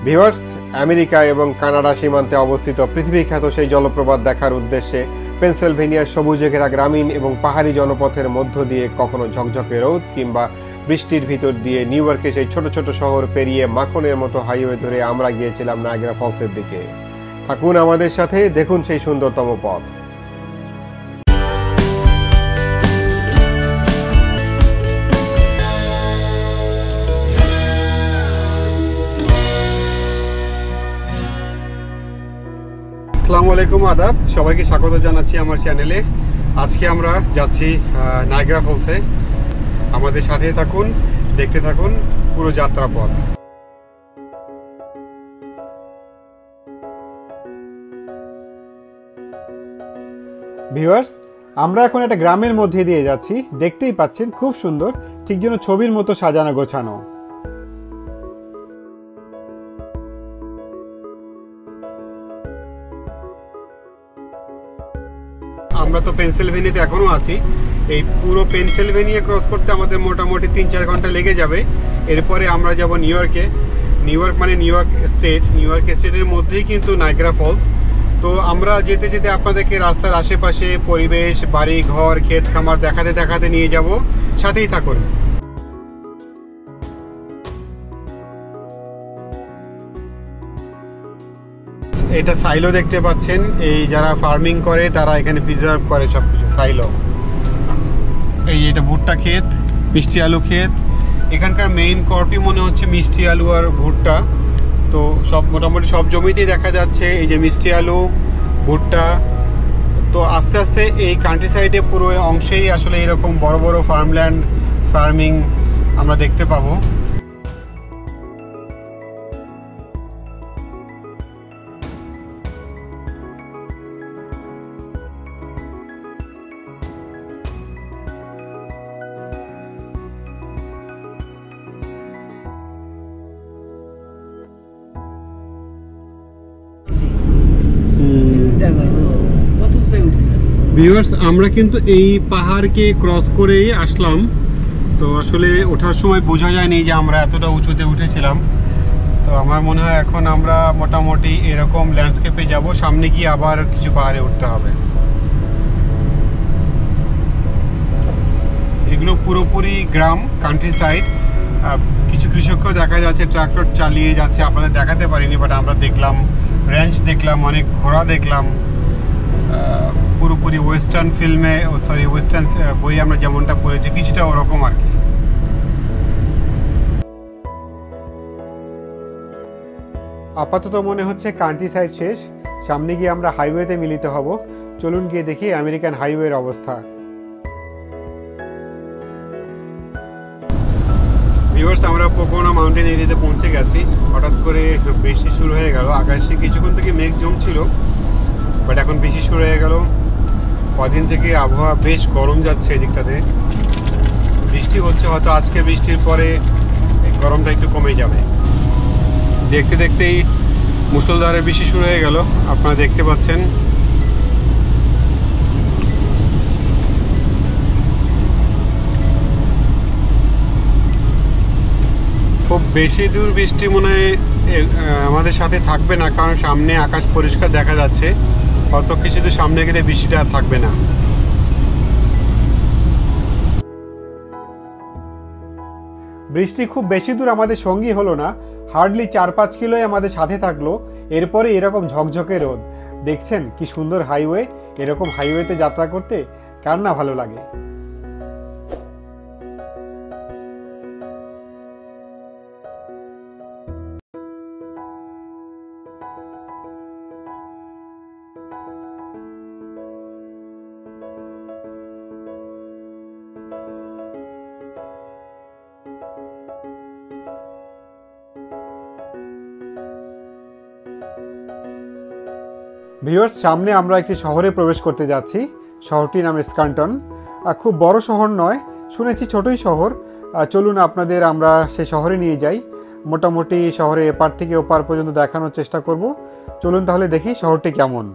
Viewers, America এবং Canada সীমান্তে অবস্থিত পৃথিবীখ্যাত সেই জলপ্রপাত দেখার উদ্দেশ্যে পেনসিলভেনিয়ার সবুজে ঘেরা গ্রামীণ এবং পাহাড়ি জনপথের মধ্য দিয়ে কখনো ঝকঝকে রোদ কিংবা বৃষ্টির ভিতর দিয়ে নিউ ইয়র্কের সেই ছোট ছোট শহর পেরিয়ে মাখনের মতো হাইওয়ে ধরে আমরা গিয়েছিলাম নায়াগ্রা ফলসের দিকে। থাকুন আমাদের সাথে, দেখুন সেই সুন্দরতম পথ। আসসালামু আলাইকুম, আদাব, সবাইকে স্বাগত জানাচ্ছি আমার চ্যানেলে। আজকে আমরা যাচ্ছি নায়াগ্রা ফলসে। আমাদের সাথে থাকুন, দেখতে থাকুন পুরো যাত্রাপথ। ভিউয়ার্স, আমরা এখন একটা গ্রামের মধ্যে দিয়ে যাচ্ছি। দেখতেই পাচ্ছেন খুব সুন্দর, ঠিক যেন ছবির মতো সাজানো গোছানো। আমরা তো পেনসিলভেনিয়াতে এখনো আছি। এই পুরো পেনসিলভেনিয়া ক্রস করতে আমাদের মোটামুটি 3-4 ঘন্টা লেগে যাবে। এরপরে আমরা যাব নিউ ইয়র্কে। নিউ ইয়র্ক মানে নিউ ইয়র্ক স্টেটের মধ্যেই কিন্তু নায়াগ্রা ফলস। তো আমরা যেতে যেতে আপনাদেরকে রাস্তার আশেপাশে পরিবেশ, বাড়ি ঘর, ক্ষেত খামার দেখাতে দেখাতে নিয়ে যাব, সাথেই থাকুন। এটা সাইলো দেখতে পাচ্ছেন, এই যারা ফার্মিং করে তারা এখানে প্রিজার্ভ করে সবকিছু। সাইলো, এই এটা ভুট্টা ক্ষেত, মিষ্টি আলু ক্ষেত। এখানকার মেইন ক্রপই মনে হচ্ছে মিষ্টি আলু আর ভুট্টা। তো সব মোটামুটি সব জমিতেই দেখা যাচ্ছে এই যে মিষ্টি আলু, ভুট্টা। তো আস্তে আস্তে এই কান্ট্রি সাইডে পুরো অংশেই আসলে এরকম বড় বড় ফার্মল্যান্ড, ফার্মিং আমরা দেখতে পাবো। ভিউয়ার্স, আমরা কিন্তু এই পাহাড়কে ক্রস করেই আসলাম। তো আসলে ওঠার সময় বোঝা যায়নি যে আমরা এতটা উঁচুতে উঠেছিলাম। তো আমার মনে হয় এখন আমরা মোটামুটি এরকম ল্যান্ডস্কেপে যাব, সামনে গিয়ে আবার কিছু পাহাড়ে উঠতে হবে। এগুলো পুরোপুরি গ্রাম, কান্ট্রি সাইড। কিছু কৃষককেও দেখা যাচ্ছে ট্রাক্টর চালিয়ে যাচ্ছে, আপনাদের দেখাতে পারিনি, বাট আমরা দেখলাম। রেঞ্চ দেখলাম, অনেক ঘোড়া দেখলাম। পুরোপুরি ওয়েস্টার্ন ফিল্মে, ওয়েস্টার্ন বই আমরা যেমনটা পড়েছি কিছুটা ওরকম আর কি। আপাতত মনে হচ্ছে কান্ট্রি সাইড শেষ, সামনে গিয়ে আমরা হাইওয়েতে মিলিত হব। চলুন গিয়ে দেখি আমেরিকান হাইওয়ের অবস্থা। ভিউয়ার্স, আমরা পোকোনা মাউন্টেন এরিয়াতে পৌঁছে গেছি। হঠাৎ করে বৃষ্টি শুরু হয়ে গেল। আকাশে কিছুক্ষণ থেকে মেঘ জমছিল, বাট এখন বৃষ্টি শুরু হয়ে গেল। কদিন থেকে আবহাওয়া বেশ গরম যাচ্ছে এদিকটাতে। বৃষ্টি হচ্ছে, হয়তো আজকে বৃষ্টির পরে গরমটা একটু কমে যাবে। দেখতে দেখতেই মুষলধারে বৃষ্টি শুরু হয়ে গেল, আপনারা দেখতে পাচ্ছেন। খুব বেশি দূর বৃষ্টি মনে হয় আমাদের সাথে থাকবে না, কারণ সামনে আকাশ পরিষ্কার দেখা যাচ্ছে। কত কিছু তো সামনে গেলে বৃষ্টিটা আর থাকবে না। বৃষ্টি খুব বেশি দূর আমাদের সঙ্গী হলো না, হার্ডলি 4-5 কিলোই আমাদের সাথে থাকলো। এরপরে এরকম ঝকঝকে রোদ। দেখছেন কি সুন্দর হাইওয়ে। এরকম হাইওয়েতে যাত্রা করতে কার না ভালো লাগে। ভিউয়ার্স, সামনে আমরা একটি শহরে প্রবেশ করতে যাচ্ছি। শহরটির নাম স্কান্টন। খুব বড় শহর নয়, শুনেছি ছোটই শহর। চলুন আপনাদের আমরা সেই শহরে নিয়ে যাই। মোটামুটি শহরে এপার থেকে ওপার পর্যন্ত দেখানোর চেষ্টা করব। চলুন তাহলে দেখি শহরটি কেমন।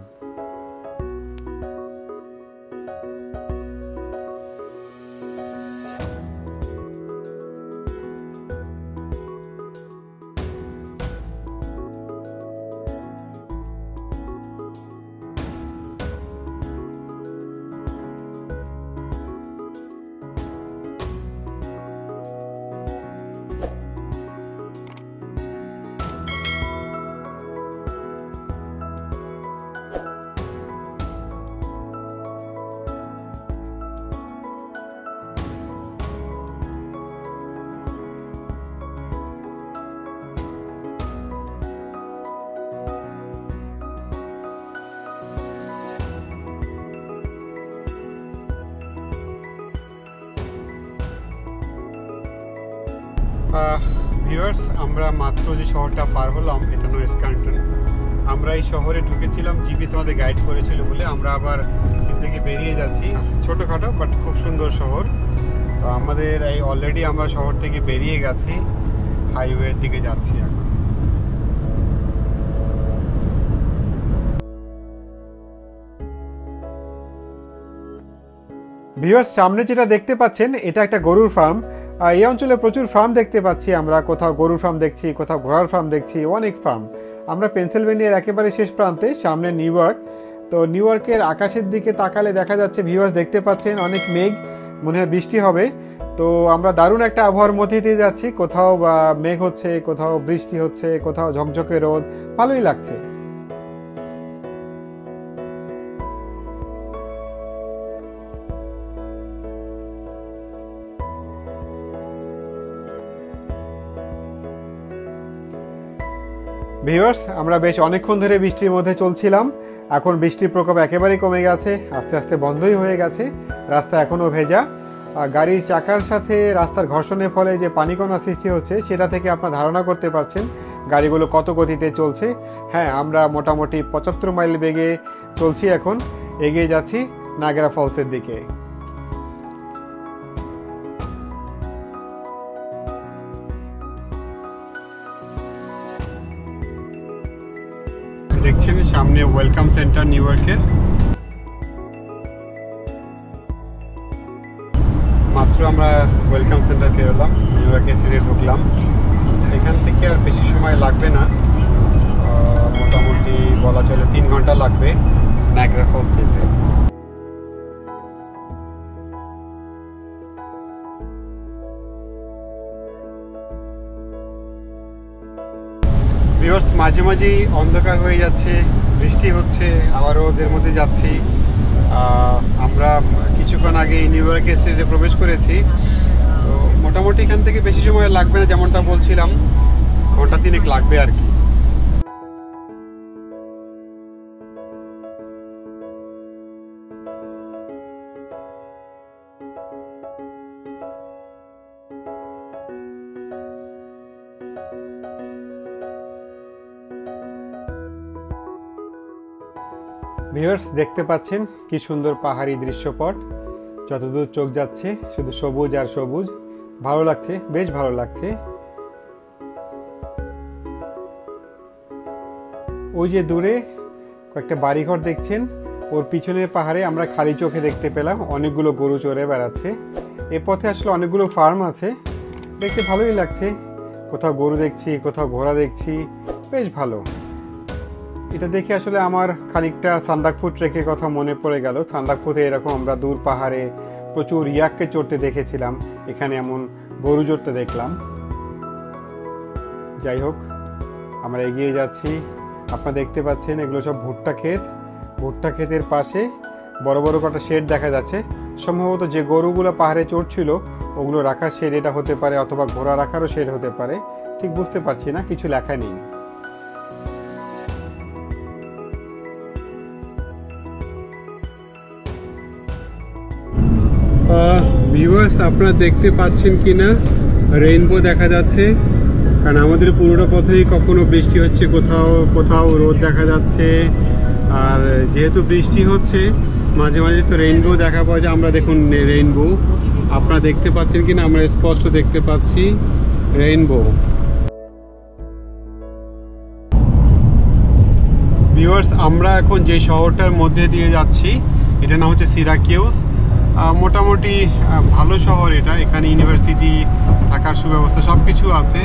ভিউয়ার্স, আমরা মাত্র যে শহরটা পার হলাম এটা নয়েস কান্টন। আমরা এই শহরে ঢুকেছিলাম, জিপিএস আমাদের গাইড করেছিল বলে আমরা আবার সিট থেকে বেরিয়ে যাচ্ছি। ছোটোখাটো বাট খুব সুন্দর শহর। তো আমাদের এই অলরেডি আমরা শহর থেকে বেরিয়ে গেছি, হাইওয়ের দিকে যাচ্ছি এখন। ভিউয়ার্স, সামনে যেটা দেখতে পাচ্ছেন এটা একটা গরুর ফার্ম। এই অঞ্চলে প্রচুর ফার্ম দেখতে পাচ্ছি আমরা, কোথাও গরুর ফার্ম দেখছি, কোথাও ঘোড়ার ফার্ম দেখছি, অনেক ফার্ম। আমরা পেনসিলভেনিয়ার একেবারে শেষ প্রান্তে, সামনে নিউ ইয়র্ক। তো নিউ ইয়র্কের আকাশের দিকে তাকালে দেখা যাচ্ছে, ভিউয়ার্স দেখতে পাচ্ছেন অনেক মেঘ, মনে হয় বৃষ্টি হবে। তো আমরা দারুণ একটা আবহাওয়ার মধ্যে দিয়ে যাচ্ছি, কোথাও মেঘ হচ্ছে, কোথাও বৃষ্টি হচ্ছে, কোথাও ঝকঝকে রোদ, ভালোই লাগছে। ভিউয়ার্স, আমরা বেশ অনেকক্ষণ ধরে বৃষ্টির মধ্যে চলছিলাম। এখন বৃষ্টির প্রকোপ একেবারেই কমে গেছে, আস্তে আস্তে বন্ধই হয়ে গেছে। রাস্তা এখনও ভেজা। গাড়ির চাকার সাথে রাস্তার ঘর্ষণের ফলে যে পানিকণা সৃষ্টি হচ্ছে সেটা থেকে আপনারা ধারণা করতে পারছেন গাড়িগুলো কত গতিতে চলছে। হ্যাঁ, আমরা মোটামুটি 75 মাইল বেগে চলছি, এখন এগিয়ে যাচ্ছি নায়াগ্রা ফলসের দিকে। দেখছেন সামনে ওয়েলকাম সেন্টার নিউ ইয়র্কের। মাত্র আমরা ওয়েলকাম সেন্টার বেরোলাম, নিউ ইয়র্কের সিটি ঢুকলাম। এখান থেকে আর বেশি সময় লাগবে না, মোটামুটি বলা চলে 3 ঘন্টা লাগবে নায়াগ্রা ফলস যেতে। ভিউয়ার্স, মাঝে মাঝেই অন্ধকার হয়ে যাচ্ছে, বৃষ্টি হচ্ছে, আবার ওদের মধ্যে যাচ্ছি। আমরা কিছুক্ষণ আগে নিউ ইয়র্কের সিটিতে প্রবেশ করেছি। তো মোটামুটি এখান থেকে বেশি সময় লাগবে না, যেমনটা বলছিলাম, ঘন্টা 3 লাগবে আর কি। ভিউয়ার্স, দেখতে পাচ্ছেন কি সুন্দর পাহাড়ি দৃশ্যপট, যতদূর চোখ যাচ্ছে শুধু সবুজ আর সবুজ। ভালো লাগছে, বেশ ভালো লাগছে। ওই যে দূরে কয়েকটা বাড়িঘর দেখছেন, ওর পিছনের পাহাড়ে আমরা খালি চোখে দেখতে পেলাম অনেকগুলো গরু চড়ে বেড়াচ্ছে। এ পথে আসলে অনেকগুলো ফার্ম আছে, দেখতে ভালোই লাগছে। কোথাও গরু দেখছি, কোথাও ঘোড়া দেখছি, বেশ ভালো। এটা দেখে আসলে আমার খানিকটা সান্দাকফু ট্রেকের কথা মনে পড়ে গেল। সান্দাকফুতে এরকম আমরা দূর পাহাড়ে প্রচুর ইয়াককে চড়তে দেখেছিলাম, এখানে এমন গরু চড়তে দেখলাম। যাই হোক, আমরা এগিয়ে যাচ্ছি। আপনারা দেখতে পাচ্ছেন এগুলো সব ভুট্টা ক্ষেত। ভুট্টা ক্ষেতের পাশে বড় বড় কটা শেড দেখা যাচ্ছে। সম্ভবত যে গরুগুলো পাহাড়ে চড়ছিল ওগুলো রাখার শেড এটা হতে পারে, অথবা ঘোড়া রাখারও শেড হতে পারে, ঠিক বুঝতে পারছি না, কিছু লেখা নেই। ভিউয়ার্স, আপনারা দেখতে পাচ্ছেন কিনা রেইনবো দেখা যাচ্ছে, কারণ আমাদের পুরোটা পথেই কখনো বৃষ্টি হচ্ছে, কোথাও কোথাও রোদ দেখা যাচ্ছে। আর যেহেতু বৃষ্টি হচ্ছে মাঝে মাঝে তো রেইনবো দেখা পাওয়া যায়। আমরা দেখুন রেইনবো, আপনারা দেখতে পাচ্ছেন কিনা, আমরা স্পষ্ট দেখতে পাচ্ছি রেইনবো। ভিউয়ার্স, আমরা এখন যে শহরটার মধ্যে দিয়ে যাচ্ছি এটার নাম হচ্ছে সিরাকিউস। মোটামুটি ভালো শহর এটা, এখানে ইউনিভার্সিটি, থাকার সুব্যবস্থা সব কিছু আছে,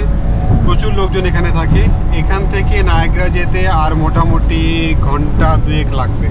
প্রচুর লোকজন এখানে থাকে। এখান থেকে নায়াগ্রা যেতে আর মোটামুটি ঘন্টা 2 লাগবে।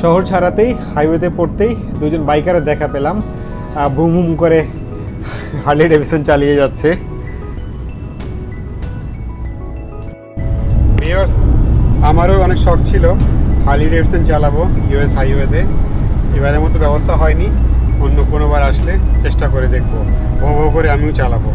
শহর ছাড়াতেই হাইওয়েতে পড়তেই দুজন বাইকারের দেখা পেলাম, বুম বুম করে হার্লি ডেভিডসন চালিয়ে যাচ্ছে। আমারও অনেক শখ ছিল হার্লি ডেভিডসন চালাবো ইউএস হাইওয়েতে, এবারের মতো ব্যবস্থা হয়নি, অন্য কোনোবার আসলে চেষ্টা করে দেখবো, ভো ভো করে আমিও চালাবো।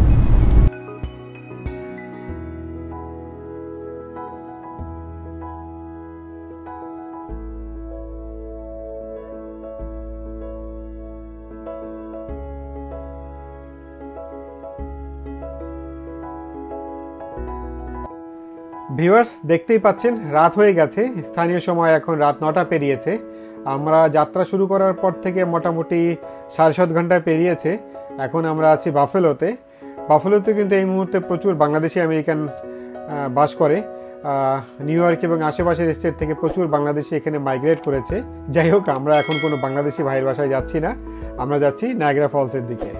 ভিউয়ার্স, দেখতেই পাচ্ছেন রাত হয়ে গেছে, স্থানীয় সময় এখন রাত 9টা পেরিয়েছে। আমরা যাত্রা শুরু করার পর থেকে মোটামুটি 7.5 ঘন্টা পেরিয়েছে। এখন আমরা আছি বাফেলোতে। বাফেলোতে কিন্তু এই মুহূর্তে প্রচুর বাংলাদেশি আমেরিকান বাস করে। নিউ ইয়র্ক এবং আশেপাশের স্টেট থেকে প্রচুর বাংলাদেশি এখানে মাইগ্রেট করেছে। যাই হোক, আমরা এখন কোনো বাংলাদেশি ভাইয়ের বাসায় যাচ্ছি না, আমরা যাচ্ছি নায়াগ্রা ফলসের দিকে।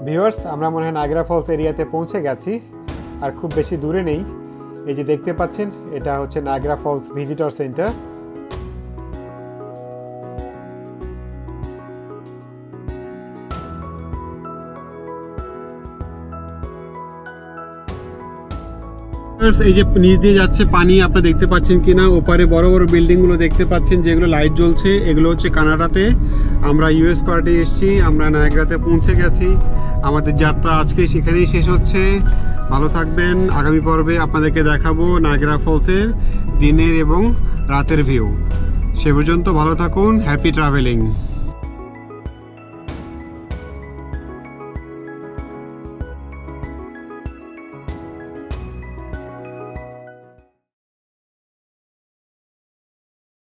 ভিউয়ার্স, আমরা মনে হয় নায়াগ্রা ফলস এরিয়াতে পৌঁছে গেছি, আর খুব বেশি দূরে নেই। এই যে দেখতে পাচ্ছেন, এটা হচ্ছে নায়াগ্রা ফলস ভিজিটর সেন্টার। এই যে নিচ দিয়ে যাচ্ছে পানি, আপনারা দেখতে পাচ্ছেন কিনা, ওপারে বড় বড় বিল্ডিং গুলো দেখতে পাচ্ছেন যেগুলো লাইট জ্বলছে, এগুলো হচ্ছে কানাডাতে। আমরা ইউএস পার্টি এসেছি, আমরা নায়াগ্রাতে পৌঁছে গেছি। আমাদের যাত্রা আজকে সেখানেই শেষ হচ্ছে। ভালো থাকবেন, আগামী পর্বে আপনাদেরকে দেখাবো নায়াগ্রা ফলসের দিনের এবং রাতের ভিউ। সে পর্যন্ত ভালো থাকুন, হ্যাপি ট্রাভেলিং।